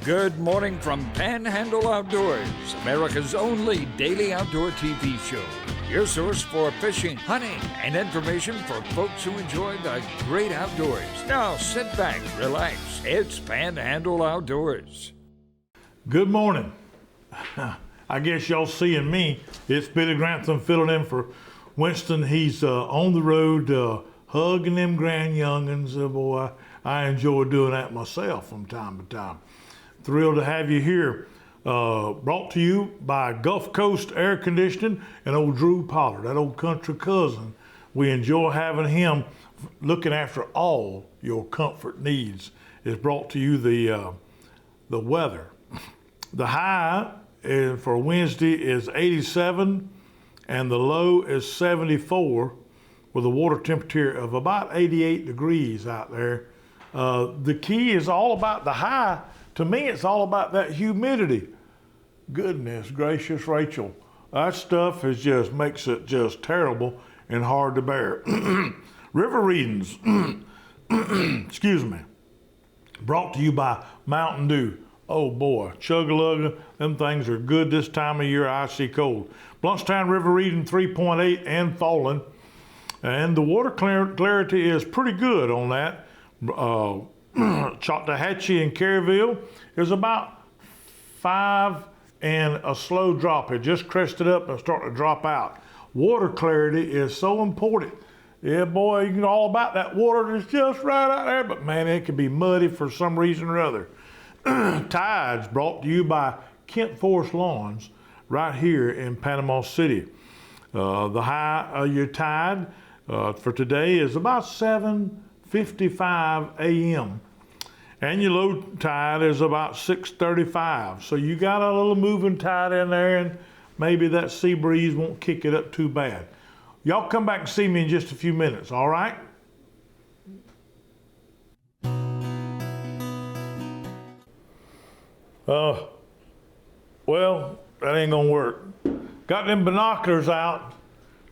Good morning from Panhandle Outdoors, America's only daily outdoor TV show. Your source for fishing, hunting, and information for folks who enjoy the great outdoors. Now sit back, relax. It's Panhandle Outdoors. Good morning. I guess y'all seeing me. It's Billy Grantham filling in for Winston. He's on the road hugging them grand youngins. Boy, I enjoy doing that myself from time to time. Thrilled to have you here. Brought to you by Gulf Coast Air Conditioning and old Drew Pollard, that old country cousin. We enjoy having him looking after all your comfort needs. It's brought to you the weather. The high for Wednesday is 87 and the low is 74 with a water temperature of about 88 degrees out there. The key is all about the high. To me, it's all about that humidity. Goodness gracious, Rachel. That stuff makes it just terrible and hard to bear. River readings, excuse me, brought to you by Mountain Dew. Oh boy, chug-a-lug, them things are good this time of year, icy cold. Bluntstown River reading 3.8 and falling. And the water clarity is pretty good on that. Choctawhatchee and Caryville is about 5 and a slow drop. It just crested up and starting to drop out. Water clarity is so important. Yeah, boy, you know all about that water that's just right out there, but man, it can be muddy for some reason or other. Tides brought to you by Kent Forest Lawns right here in Panama City. The high of your tide for today is about 7:55 a.m. and your low tide is about 6:35. So you got a little moving tide in there, and maybe that sea breeze won't kick it up too bad. Y'all come back and see me in just a few minutes, all right? Well, that ain't gonna work. Got them binoculars out,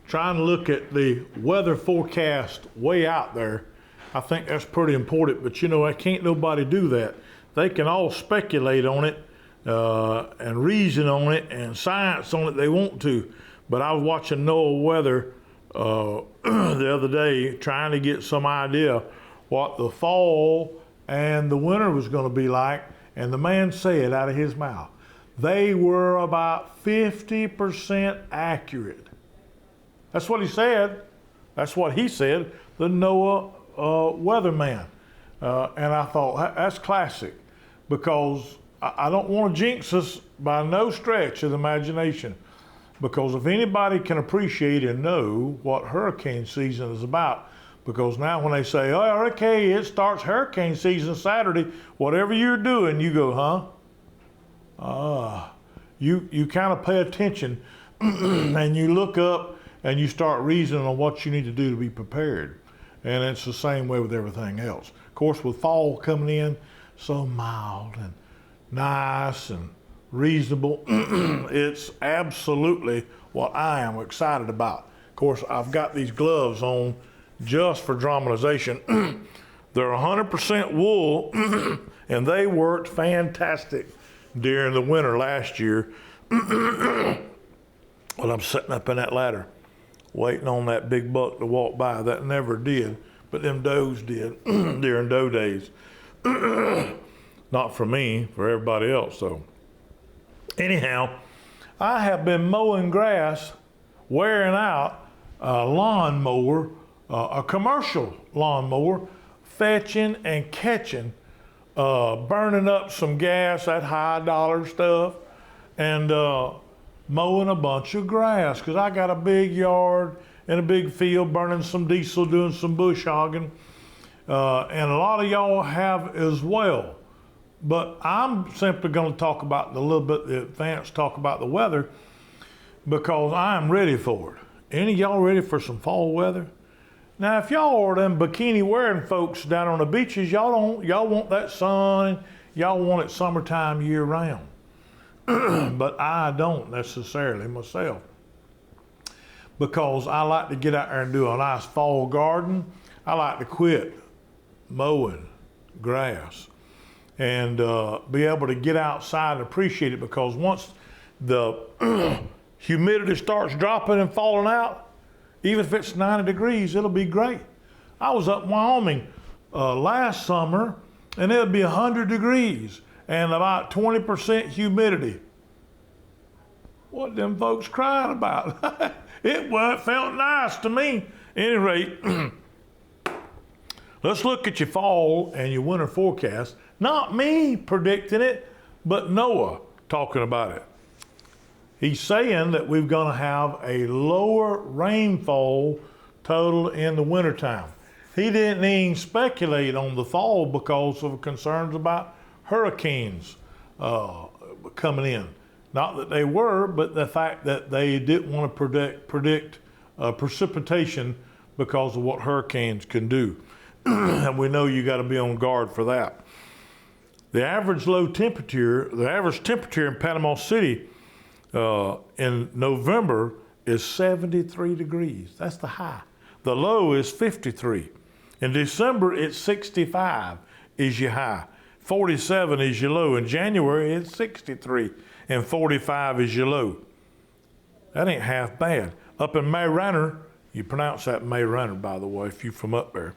trying to look at the weather forecast way out there. I think that's pretty important, but you know, I can't nobody do that. They can all speculate on it and reason on it and science on it they want to. But I was watching NOAA weather the other day, trying to get some idea what the fall and the winter was gonna be like, and the man said out of his mouth, they were about 50% accurate. That's what he said. That's what he said, the NOAA weatherman. And I thought, that's classic, because I don't want to jinx us by no stretch of the imagination, because if anybody can appreciate and know what hurricane season is about, because now when they say, oh, okay, it starts hurricane season Saturday, whatever you're doing, you go, huh? You kind of pay attention and you look up and you start reasoning on what you need to do to be prepared. And it's the same way with everything else. Of course, with fall coming in, so mild and nice and reasonable, it's absolutely what I am excited about. Of course, I've got these gloves on just for dramatization. They're 100% wool, and they worked fantastic during the winter last year. Well, I'm sitting up in that ladder, waiting on that big buck to walk by. That never did, but them does did during doe days. Not for me, for everybody else, though. Anyhow, I have been mowing grass, wearing out a lawnmower, a commercial lawnmower, fetching and catching, burning up some gas, that high dollar stuff, and mowing a bunch of grass, because I got a big yard and a big field, burning some diesel, doing some bush hogging, and a lot of y'all have as well. But I'm simply going to talk about the advanced talk about the weather, because I'm ready for it. Any of y'all ready for some fall weather? Now, if y'all are them bikini wearing folks down on the beaches, y'all want that sun, y'all want it summertime year round. But I don't necessarily myself, because I like to get out there and do a nice fall garden. I like to quit mowing grass and be able to get outside and appreciate it, because once the humidity starts dropping and falling out, even if it's 90 degrees, it'll be great. I was up in Wyoming last summer, and it'd be 100 degrees and about 20% humidity. What them folks crying about? It felt nice to me. At any rate, let's look at your fall and your winter forecast. Not me predicting it, but Noah talking about it. He's saying that we're going to have a lower rainfall total in the wintertime. He didn't even speculate on the fall because of concerns about hurricanes coming in. Not that they were, but the fact that they didn't want to predict precipitation because of what hurricanes can do. And we know you got to be on guard for that. The average temperature in Panama City in November is 73 degrees. That's the high. The low is 53. In December, it's 65 is your high. 47 is your low. In January, it's 63, and 45 is your low. That ain't half bad. Up in Mayranner, you pronounce that Mayranner, by the way, if you're from up there.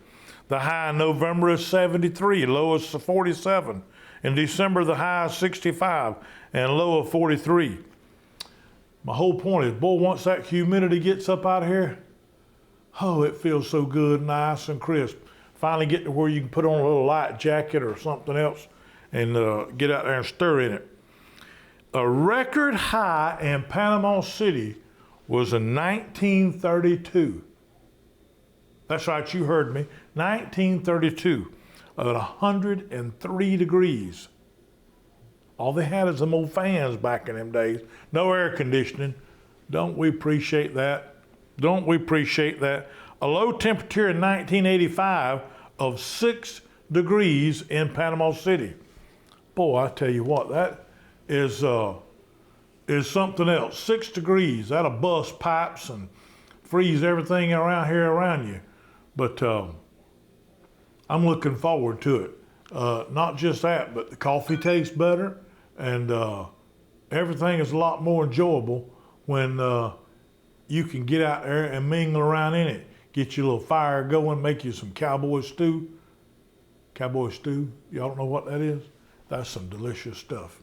The high in November is 73, low is 47. In December, the high is 65, and low of 43. My whole point is, boy, once that humidity gets up out of here, oh, it feels so good, nice and crisp. Finally get to where you can put on a little light jacket or something else and get out there and stir in it. A record high in Panama City was in 1932. That's right, you heard me. 1932, at 103 degrees. All they had is them old fans back in them days. No air conditioning. Don't we appreciate that? Don't we appreciate that? A low temperature in 1985 of 6 degrees in Panama City. Boy, I tell you what, that is something else. 6 degrees, that'll bust pipes and freeze everything around here around you. But I'm looking forward to it. Not just that, but the coffee tastes better, and everything is a lot more enjoyable when you can get out there and mingle around in it. Get your little fire going, make you some cowboy stew. Cowboy stew, y'all don't know what that is? That's some delicious stuff.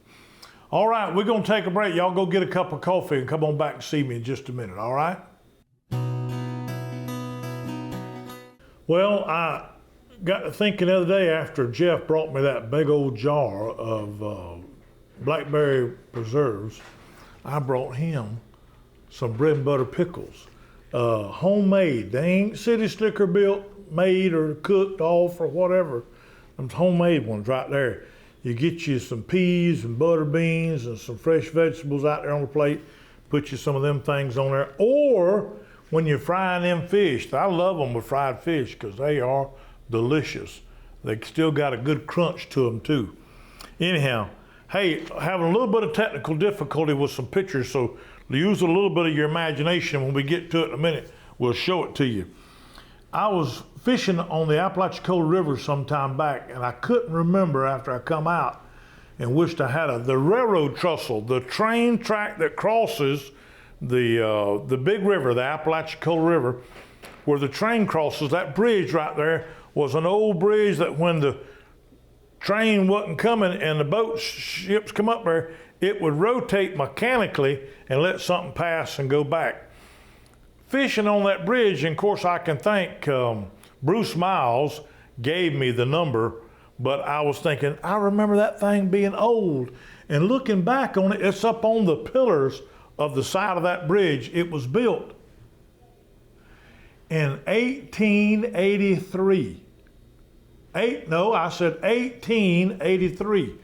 All right, we're gonna take a break. Y'all go get a cup of coffee and come on back and see me in just a minute, all right? Well, I got to thinking the other day after Jeff brought me that big old jar of blackberry preserves, I brought him some bread and butter pickles. Homemade. They ain't city slicker built, made or cooked off or whatever. Them homemade ones right there. You get you some peas and butter beans and some fresh vegetables out there on the plate. Put you some of them things on there. Or when you're frying them fish, I love them with fried fish because they are delicious. They still got a good crunch to them too. Anyhow, hey, having a little bit of technical difficulty with some pictures, so use a little bit of your imagination. When we get to it in a minute, we'll show it to you. I was fishing on the Apalachicola River some time back, and I couldn't remember after I come out and wished I had the railroad trestle, the train track that crosses the big river, the Apalachicola River, where the train crosses. That bridge right there was an old bridge that when the train wasn't coming and the boat ships come up there, it would rotate mechanically and let something pass and go back. Fishing on that bridge, and of course I can thank Bruce Miles gave me the number, but I was thinking, I remember that thing being old, and looking back on it, it's up on the pillars of the side of that bridge. It was built in 1883. 1883.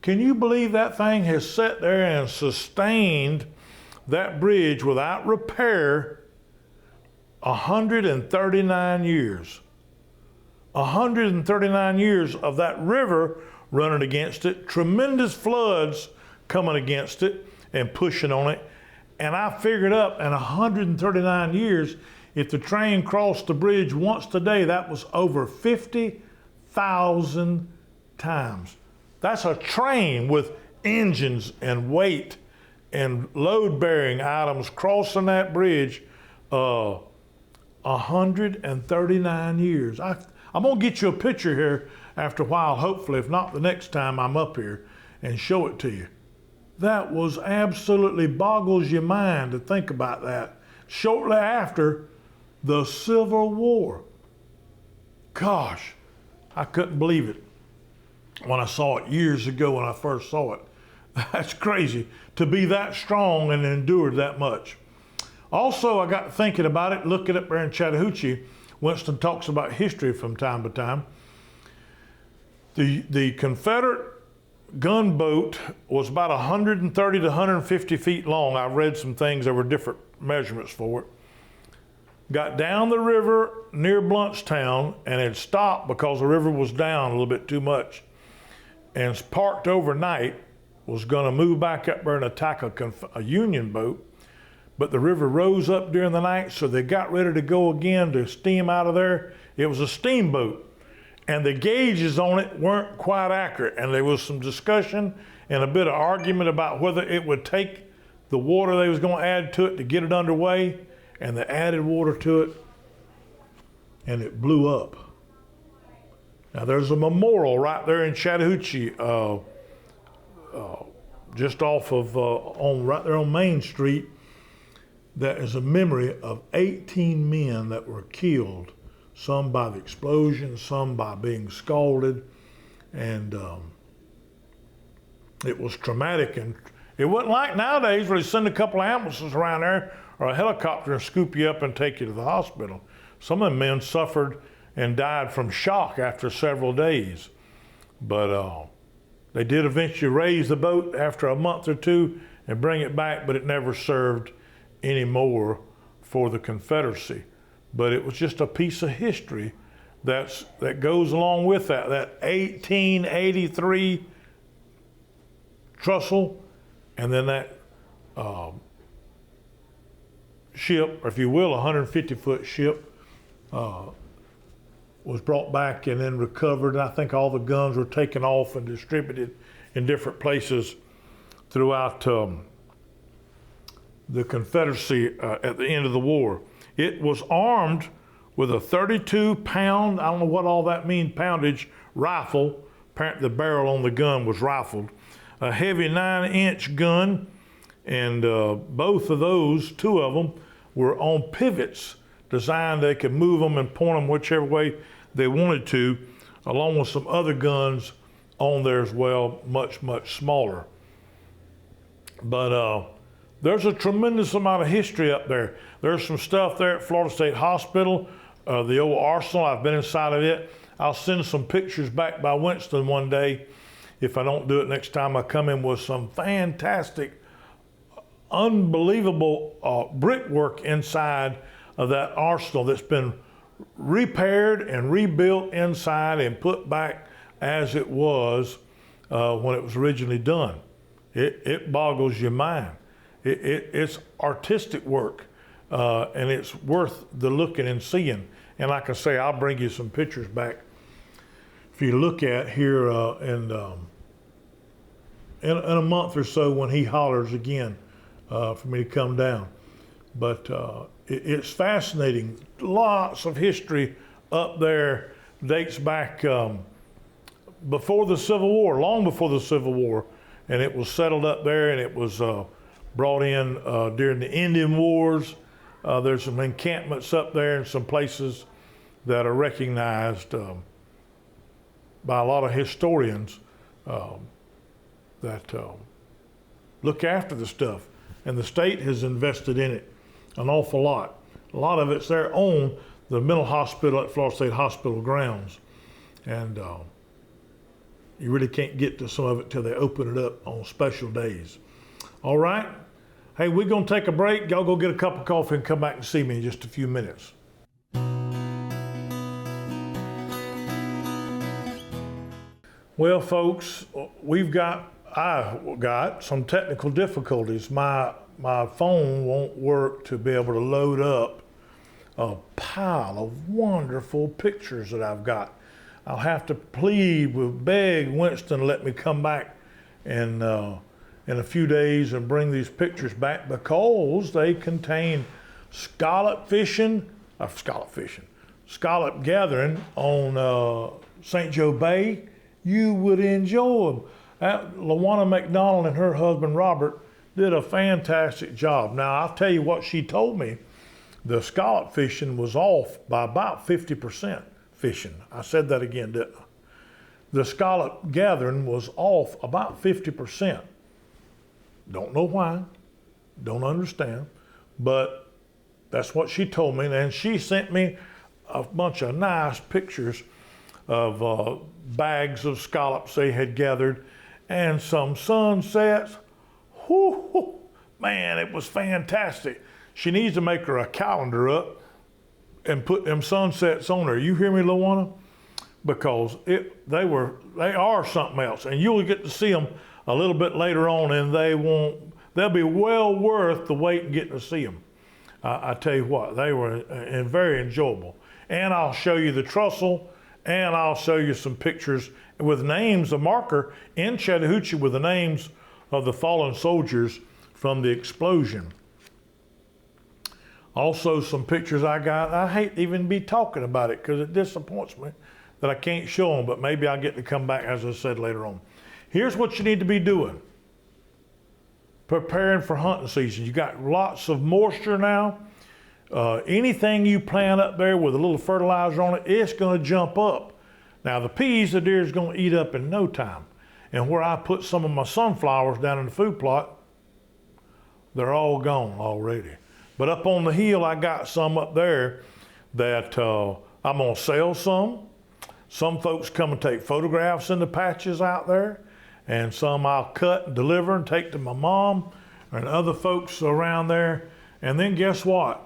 Can you believe that thing has sat there and sustained that bridge without repair 139 years? 139 years of that river running against it, tremendous floods coming against it and pushing on it. And I figured up in 139 years, if the train crossed the bridge once a day, that was over 50,000 times. That's a train with engines and weight and load-bearing items crossing that bridge 139 years. I'm gonna get you a picture here after a while, hopefully, if not the next time I'm up here, and show it to you. That was absolutely boggles your mind to think about that. Shortly after the Civil War. Gosh, I couldn't believe it when I saw it years ago when I first saw it. That's crazy to be that strong and endured that much. Also, I got thinking about it, looking up there in Chattahoochee. Winston talks about history from time to time. The Confederate gunboat was about 130 to 150 feet long. I read some things, there were different measurements for it. Got down the river near Bluntstown and had stopped because the river was down a little bit too much, and parked overnight, was gonna move back up there and attack a Union boat, but the river rose up during the night, so they got ready to go again to steam out of there. It was a steamboat, and the gauges on it weren't quite accurate, and there was some discussion and a bit of argument about whether it would take the water they was gonna add to it to get it underway, and they added water to it, and it blew up. Now there's a memorial right there in Chattahoochee, just off of, right there on Main Street, that is a memory of 18 men that were killed, some by the explosion, some by being scalded, and it was traumatic. And it wasn't like nowadays where they send a couple of ambulances around there or a helicopter and scoop you up and take you to the hospital. Some of the men suffered and died from shock after several days. But they did eventually raise the boat after a month or two and bring it back, but it never served anymore for the Confederacy. But it was just a piece of history that goes along with that 1883 trestle, and then that ship, or if you will, a 150-foot ship, was brought back and then recovered. I think all the guns were taken off and distributed in different places throughout the Confederacy at the end of the war. It was armed with a 32-pound, I don't know what all that means, poundage rifle. Apparently the barrel on the gun was rifled. A heavy 9-inch gun, and both of those, two of them, were on pivots designed they could move them and point them whichever way they wanted to, along with some other guns on there as well, much, much smaller. But there's a tremendous amount of history up there. There's some stuff there at Florida State Hospital, the old arsenal. I've been inside of it. I'll send some pictures back by Winston one day, if I don't do it next time I come in, with some fantastic, unbelievable brickwork inside of that arsenal that's been repaired and rebuilt inside and put back as it was when it was originally done. It boggles your mind. It's artistic work, and it's worth the looking and seeing. And like I say, I'll bring you some pictures back for you to look at here in a month or so when he hollers again for me to come down. But it's fascinating. Lots of history up there, dates back before the Civil War, long before the Civil War, and it was settled up there, and it was brought in during the Indian Wars. There's some encampments up there and some places that are recognized by a lot of historians that look after the stuff, and the state has invested in it an awful lot. A lot of it's there on the mental hospital at Florida State Hospital grounds, and you really can't get to some of it till they open it up on special days. All right, hey, we're gonna take a break. Y'all go get a cup of coffee and come back and see me in just a few minutes. Well, folks, I've got some technical difficulties. My phone won't work to be able to load up a pile of wonderful pictures that I've got. I'll have to plead with beg Winston to let me come back and in a few days and bring these pictures back, because they contain scallop gathering on St. Joe Bay. You would enjoy them. LaWanna McDonald and her husband Robert did a fantastic job. Now, I'll tell you what she told me. The scallop fishing was off by about 50% fishing. I said that again, didn't I? The scallop gathering was off about 50%. Don't know why, don't understand, but that's what she told me. And she sent me a bunch of nice pictures of bags of scallops they had gathered and some sunsets. Whoo, man, it was fantastic. She needs to make her a calendar up and put them sunsets on there. You hear me, LaWanna? Because they are something else, and you'll get to see them a little bit later on, and they'll be well worth the wait and getting to see them. I tell you what, they were very enjoyable. And I'll show you the trussel, and I'll show you some pictures with names, a marker in Chattahoochee with the names of the fallen soldiers from the explosion. Also some pictures I got. I hate to even be talking about it because it disappoints me that I can't show them, but maybe I'll get to come back, as I said, later on. Here's what you need to be doing. Preparing for hunting season. You got lots of moisture now. Anything you plant up there with a little fertilizer on it, it's gonna jump up. Now the peas, the deer's gonna eat up in no time. And where I put some of my sunflowers down in the food plot, they're all gone already. But up on the hill, I got some up there that I'm gonna sell some. Some folks come and take photographs in the patches out there, and some I'll cut and deliver and take to my mom and other folks around there. And then guess what?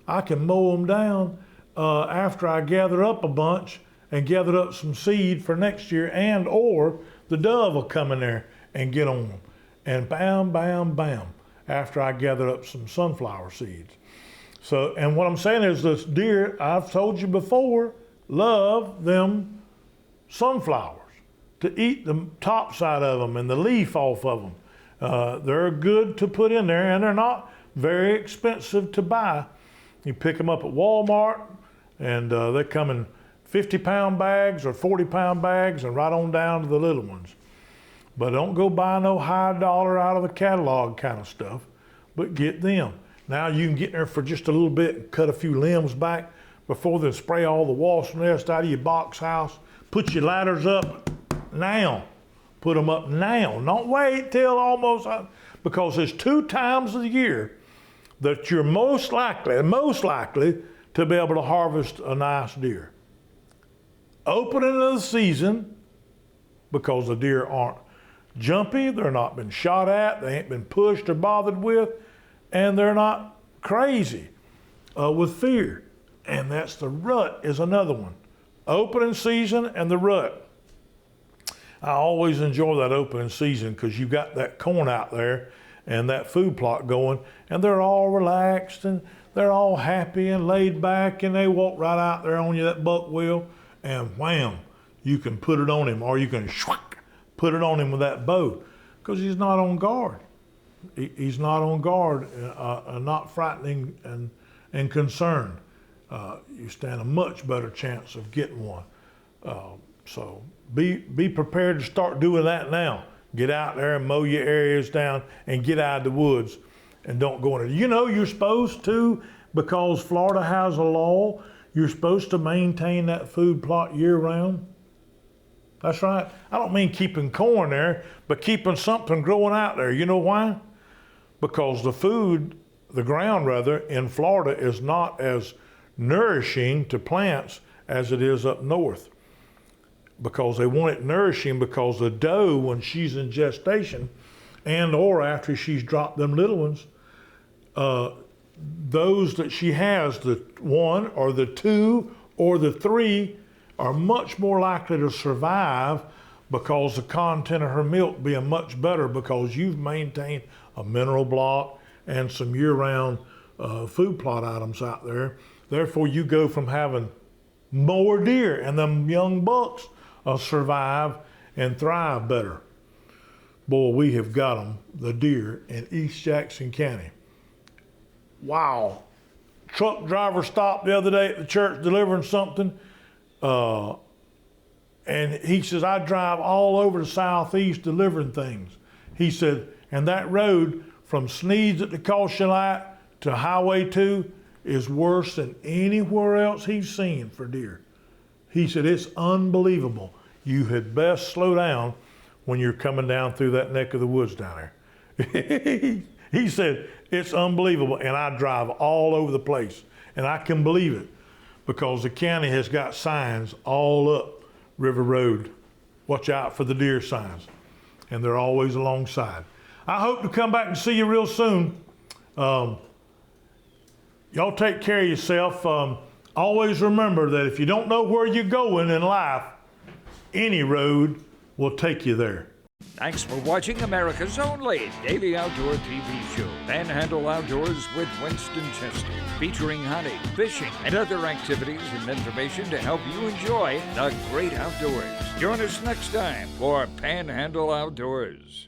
I can mow them down after I gather up a bunch and gather up some seed for next year, and or the dove will come in there and get on them. And bam, bam, bam, after I gather up some sunflower seeds. So, and what I'm saying is this deer, I've told you before, love them sunflowers, to eat the top side of them and the leaf off of them. They're good to put in there, and they're not very expensive to buy. You pick them up at Walmart, and they come in 50-pound bags or 40-pound bags, and right on down to the little ones. But don't go buy no high dollar out of the catalog kind of stuff, but get them. Now you can get in there for just a little bit and cut a few limbs back before they spray all the wasp nest out of your box house. Put your ladders up now. Put them up now. Don't wait till almost, because there's 2 times of the year that you're most likely to be able to harvest a nice deer. Opening of the season, because the deer aren't jumpy, they're not been shot at, they ain't been pushed or bothered with, and they're not crazy with fear. And that's the rut is another one. Opening season and the rut. I always enjoy that opening season because you've got that corn out there and that food plot going, and they're all relaxed and they're all happy and laid back, and they walk right out there on you, that buck will, and wham, you can put it on him, or you can put it on him with that bow, because he's not on guard. He's not on guard, not frightening and concerned. You stand a much better chance of getting one. So be prepared to start doing that now. Get out there and mow your areas down and get out of the woods and don't go in it. You know you're supposed to, because Florida has a law, you're supposed to maintain that food plot year round. That's right. I don't mean keeping corn there, but keeping something growing out there. You know why? Because the ground rather, in Florida is not as nourishing to plants as it is up north. Because they want it nourishing, because the doe, when she's in gestation and or after she's dropped them little ones, those that she has, the 1 or the 2 or the 3, are much more likely to survive, because the content of her milk being much better, because you've maintained a mineral block and some year-round food plot items out there. Therefore, you go from having more deer, and them young bucks will survive and thrive better. Boy, we have got them, the deer in East Jackson County. Wow. Truck driver stopped the other day at the church delivering something, and he says, I drive all over the southeast delivering things. He said, and that road from Sneed's at the caution light to Highway 2 is worse than anywhere else he's seen for deer. He said, it's unbelievable. You had best slow down when you're coming down through that neck of the woods down there. He said, it's unbelievable, and I drive all over the place. And I can believe it because the county has got signs all up River Road. Watch out for the deer signs. And they're always alongside. I hope to come back and see you real soon. Y'all take care of yourself. Always remember that if you don't know where you're going in life, any road will take you there. Thanks for watching America's only daily outdoor TV show, Panhandle Outdoors with Winston Chester, featuring hunting, fishing, and other activities and information to help you enjoy the great outdoors. Join us next time for Panhandle Outdoors.